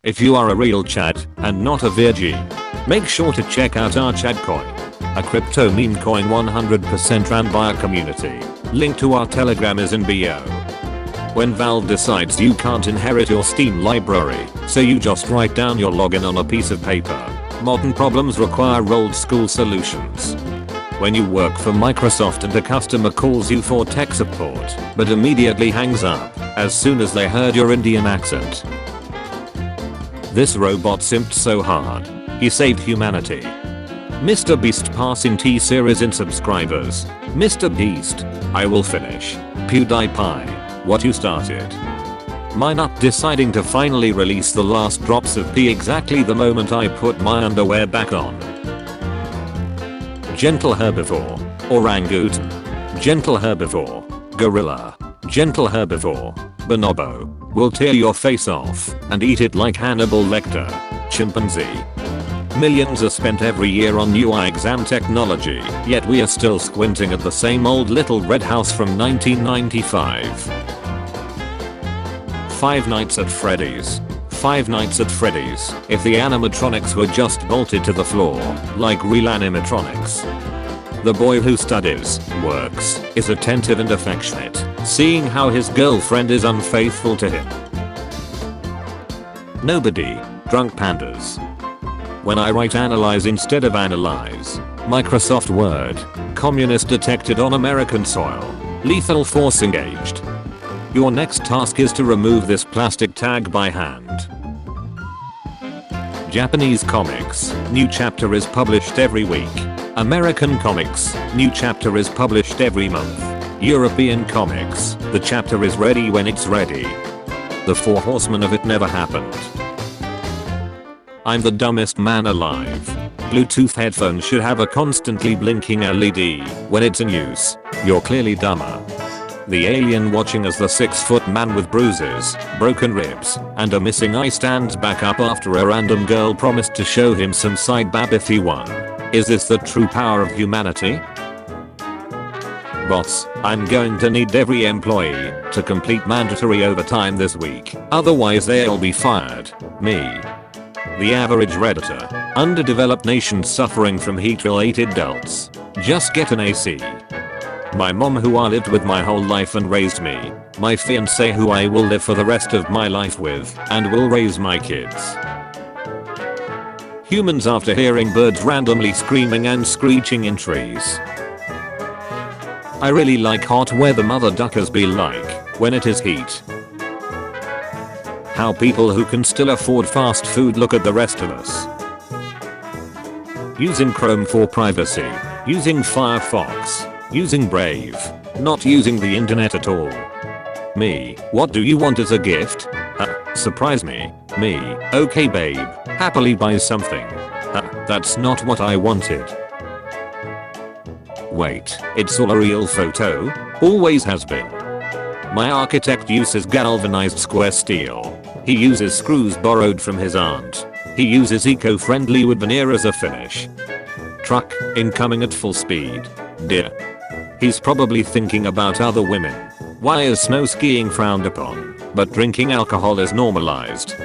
If you are a real Chad and not a VG, make sure to check out our Chad coin, a crypto meme coin 100% ran by a community. Link to our Telegram is in bio. When Valve decides you can't inherit your Steam library, so you just write down your login on a piece of paper. Modern problems require old school solutions. When you work for Microsoft and a customer calls you for tech support, but immediately hangs up as soon as they heard your Indian accent. This robot simped so hard, he saved humanity. Mr. Beast passing T-Series in subscribers. Mr. Beast, I will finish. PewDiePie, what you started. My nut deciding to finally release the last drops of pee exactly the moment I put my underwear back on. Gentle herbivore, orangutan. Gentle herbivore, gorilla. Gentle herbivore, bonobo, will tear your face off and eat it like Hannibal Lecter. Chimpanzee. Millions are spent every year on UI exam technology, yet we are still squinting at the same old little red house from 1995. Five Nights at Freddy's. Five Nights at Freddy's, if the animatronics were just bolted to the floor, like real animatronics. The boy who studies, works, is attentive and affectionate, seeing how his girlfriend is unfaithful to him. Nobody, drunk pandas. When I write analyze instead of analyze. Microsoft Word, communist detected on American soil. Lethal force engaged. Your next task is to remove this plastic tag by hand. Japanese comics, new chapter is published every week. American comics, new chapter is published every month. European comics, the chapter is ready when it's ready. The Four Horsemen of It never happened. I'm the dumbest man alive. Bluetooth headphones should have a constantly blinking LED when it's in use. You're clearly dumber. The alien watching as the 6-foot man with bruises, broken ribs, and a missing eye stands back up after a random girl promised to show him some side bab if he won. Is this the true power of humanity? Boss, I'm going to need every employee to complete mandatory overtime this week, otherwise they'll be fired. Me. The average redditor. Underdeveloped nations suffering from heat-related delts. Just get an AC. My mom who I lived with my whole life and raised me. My fiancé who I will live for the rest of my life with and will raise my kids. Humans after hearing birds randomly screaming and screeching in trees. I really like hot weather mother duckers be like when it is heat. How people who can still afford fast food look at the rest of us. Using Chrome for privacy. Using Firefox. Using Brave. Not using the internet at all. Me, what do you want as a gift? Surprise me. Me, okay babe, happily buy something. That's not what I wanted. Wait, it's all a real photo? Always has been. My architect uses galvanized square steel. He uses screws borrowed from his aunt. He uses eco-friendly wood veneer as a finish. Truck, incoming at full speed. Dear. He's probably thinking about other women. Why is snow skiing frowned upon, but drinking alcohol is normalized?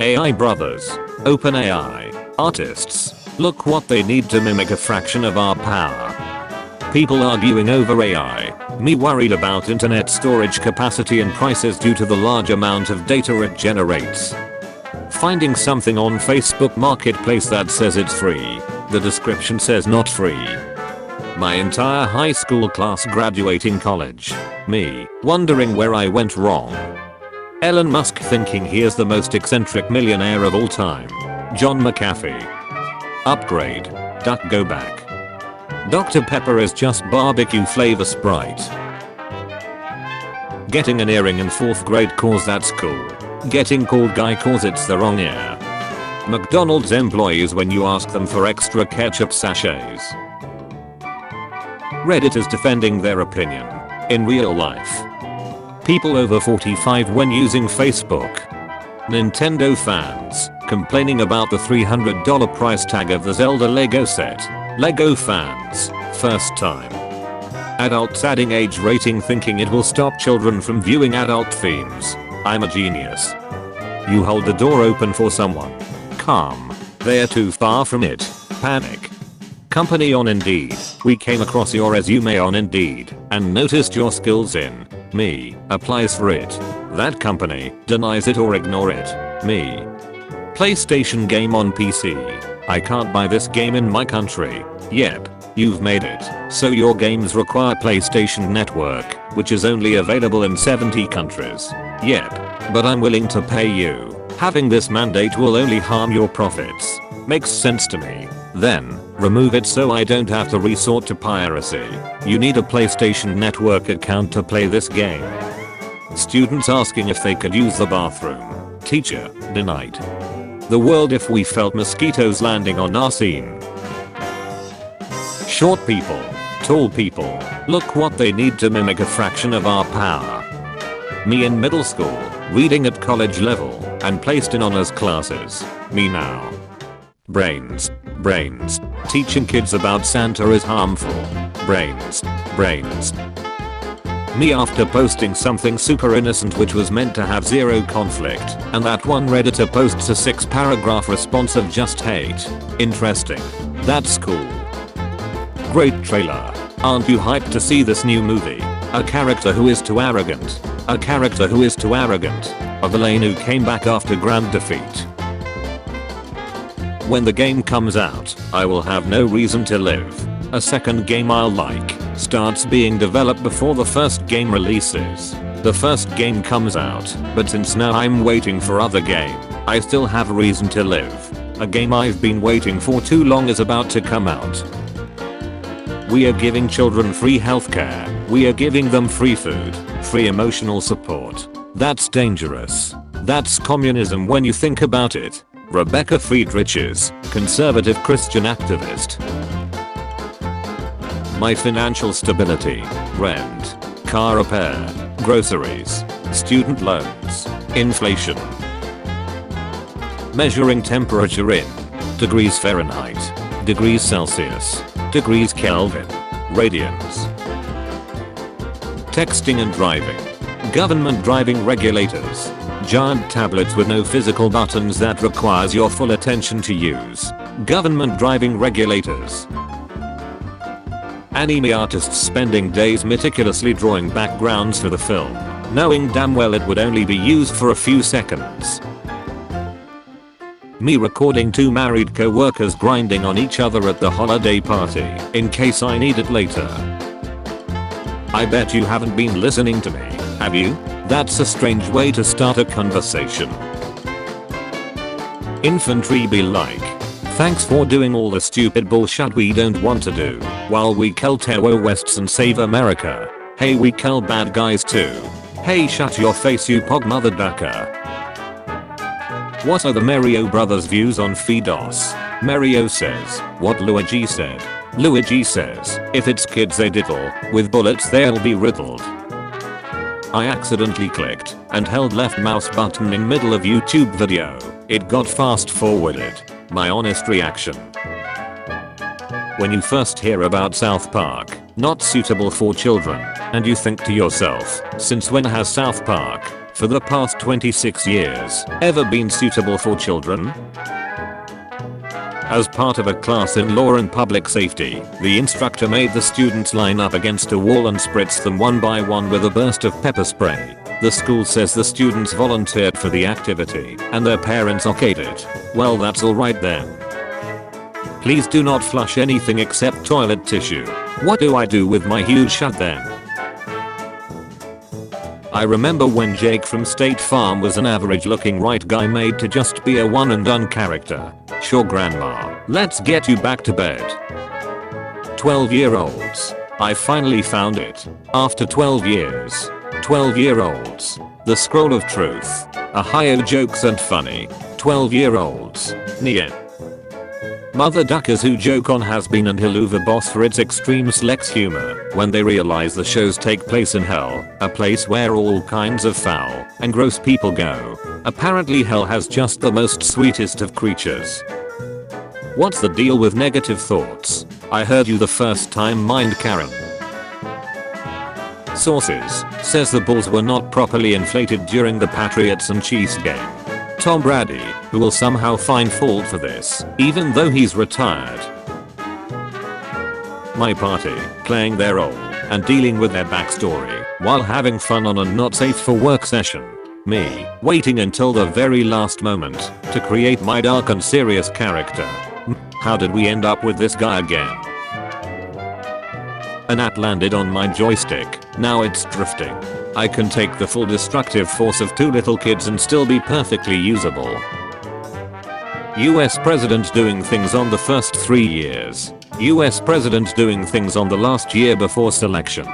AI brothers. OpenAI. Artists. Look what they need to mimic a fraction of our power. People arguing over AI. Me worried about internet storage capacity and prices due to the large amount of data it generates. Finding something on Facebook Marketplace that says it's free. The description says not free. My entire high school class graduating college. Me, wondering where I went wrong. Elon Musk thinking he is the most eccentric millionaire of all time. John McAfee. Upgrade. Duck go back. Dr. Pepper is just barbecue flavor Sprite. Getting an earring in 4th grade cause that's cool. Getting called guy cause it's the wrong ear. McDonald's employees when you ask them for extra ketchup sachets. Reddit is defending their opinion. In real life. People over 45 when using Facebook. Nintendo fans complaining about the $300 price tag of the Zelda Lego set. Lego fans, first time. Adults adding age rating thinking it will stop children from viewing adult themes. I'm a genius. You hold the door open for someone. Calm. They're too far from it. Panic. Company on Indeed. We came across your resume on Indeed and noticed your skills in me. Applies for it. That company denies it or ignore it. Me. PlayStation game on PC. I can't buy this game in my country. Yep. You've made it so your games require PlayStation Network, which is only available in 70 countries. Yep. But I'm willing to pay you. Having this mandate will only harm your profits. Makes sense to me. Then, remove it so I don't have to resort to piracy. You need a PlayStation Network account to play this game. Students asking if they could use the bathroom. Teacher, denied. The world if we felt mosquitoes landing on our scene. Short people, tall people, look what they need to mimic a fraction of our power. Me in middle school, reading at college level, and placed in honors classes. Me now. Brains. Teaching kids about Santa is harmful. Brains. Me after posting something super innocent which was meant to have zero conflict, and that one Redditor posts a 6-paragraph response of just hate. Interesting. That's cool. Great trailer. Aren't you hyped to see this new movie? A character who is too arrogant. A villain who came back after grand defeat. When the game comes out, I will have no reason to live. A second game I'll like starts being developed before the first game releases. The first game comes out, but since now I'm waiting for other game, I still have a reason to live. A game I've been waiting for too long is about to come out. We are giving children free healthcare. We are giving them free food, free emotional support. That's dangerous. That's communism when you think about it. Rebecca Friedrichs, conservative Christian activist. My financial stability, rent, car repair, groceries, student loans, inflation. Measuring temperature in degrees Fahrenheit, degrees Celsius, degrees Kelvin, radians. Texting and driving. Government driving regulators. Giant tablets with no physical buttons that requires your full attention to use. Government driving regulators. Anime artists spending days meticulously drawing backgrounds for the film, knowing damn well it would only be used for a few seconds. Me recording 2 married co-workers grinding on each other at the holiday party, in case I need it later. I bet you haven't been listening to me, have you? That's a strange way to start a conversation. Infantry be like, thanks for doing all the stupid bullshit we don't want to do, while we kill terrorists and save America. Hey, we kill bad guys too. Hey, shut your face, you pog mother ducker. What are the Mario brothers' views on FDOS? Mario says, what Luigi said. Luigi says, if it's kids they diddle, with bullets they'll be riddled. I accidentally clicked and held left mouse button in middle of YouTube video. It got fast forwarded. My honest reaction. When you first hear about South Park, not suitable for children, and you think to yourself, since when has South Park, for the past 26 years, ever been suitable for children? As part of a class in law and public safety, the instructor made the students line up against a wall and spritz them one by one with a burst of pepper spray. The school says the students volunteered for the activity, and their parents okayed it. Well, that's alright then. Please do not flush anything except toilet tissue. What do I do with my huge shit then? I remember when Jake from State Farm was an average looking white guy made to just be a one and done character. Sure grandma, let's get you back to bed. 12-year-olds. I finally found it. After 12 years. 12-year-olds. The Scroll of Truth. Ohio jokes and funny. 12-year-olds. Nia. Mother duckers who joke on Has-Been and Helluva Boss for its extreme Slex humor when they realize the shows take place in hell, a place where all kinds of foul and gross people go. Apparently hell has just the most sweetest of creatures. What's the deal with negative thoughts? I heard you the first time, mind Karen. Sources says the Bulls were not properly inflated during the Patriots and Chiefs game. Tom Brady, who will somehow find fault for this, even though he's retired. My party, playing their role, and dealing with their backstory, while having fun on a not safe for work session. Me, waiting until the very last moment, to create my dark and serious character. How did we end up with this guy again? A gnat landed on my joystick, now it's drifting. I can take the full destructive force of 2 little kids and still be perfectly usable. US President doing things on the first 3 years. US President doing things on the last year before selection.